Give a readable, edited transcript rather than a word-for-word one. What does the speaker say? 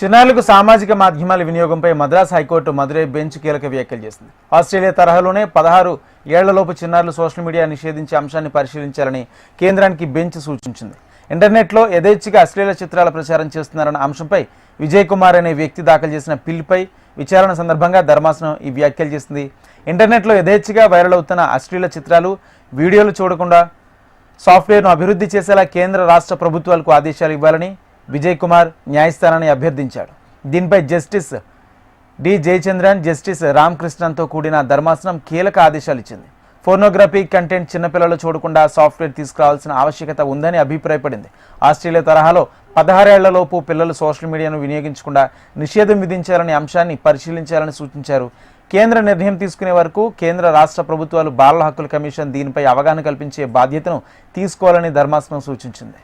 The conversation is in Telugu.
చిన్నారులకు సామాజిక మాధ్యమాల వినియోగంపై మద్రాస్ హైకోర్టు మదురై బెంచ్ కీలక వ్యాఖ్యలు చేసింది. ఆస్ట్రేలియా తరహాలోనే 16 ఏళ్లలోపు చిన్నారులు సోషల్ మీడియా నిషేధించే అంశాన్ని పరిశీలించాలని కేంద్రానికి బెంచ్ సూచించింది. ఇంటర్నెట్లో యథేచ్ఛగా అశ్లీల చిత్రాల ప్రచారం చేస్తున్నారన్న అంశంపై విజయ్ కుమార్ అనే వ్యక్తి దాఖలు చేసిన పిల్పై విచారణ సందర్భంగా ధర్మాసనం ఈ వ్యాఖ్యలు చేసింది. ఇంటర్నెట్లో యథేచ్ఛగా వైరల్ అవుతున్న అశ్లీల చిత్రాలు, వీడియోలు చూడకుండా సాఫ్ట్వేర్ను అభివృద్ధి చేసేలా కేంద్ర రాష్ట్ర ప్రభుత్వాలకు ఆదేశాలు ఇవ్వాలని విజయ్ కుమార్ న్యాయస్థానాన్ని అభ్యర్థించాడు. దీనిపై జస్టిస్ డి జయచంద్రన్, జస్టిస్ రామకృష్ణన్తో కూడిన ధర్మాసనం కీలక ఆదేశాలు ఇచ్చింది. ఫోర్నోగ్రఫీ కంటెంట్ చిన్నపిల్లలు చూడకుండా సాఫ్ట్వేర్ తీసుకురావాల్సిన ఆవశ్యకత ఉందని అభిప్రాయపడింది. ఆస్ట్రేలియా తరహాలో 16 ఏళ్లలోపు పిల్లలు సోషల్ మీడియాను వినియోగించకుండా నిషేధం విధించాలనే అంశాన్ని పరిశీలించాలని సూచించారు. కేంద్ర నిర్ణయం తీసుకునే వరకు కేంద్ర రాష్ట్ర ప్రభుత్వాలు బాలల హక్కుల కమిషన్ దీనిపై అవగాహన కల్పించే బాధ్యతను తీసుకోవాలని ధర్మాసనం సూచించింది.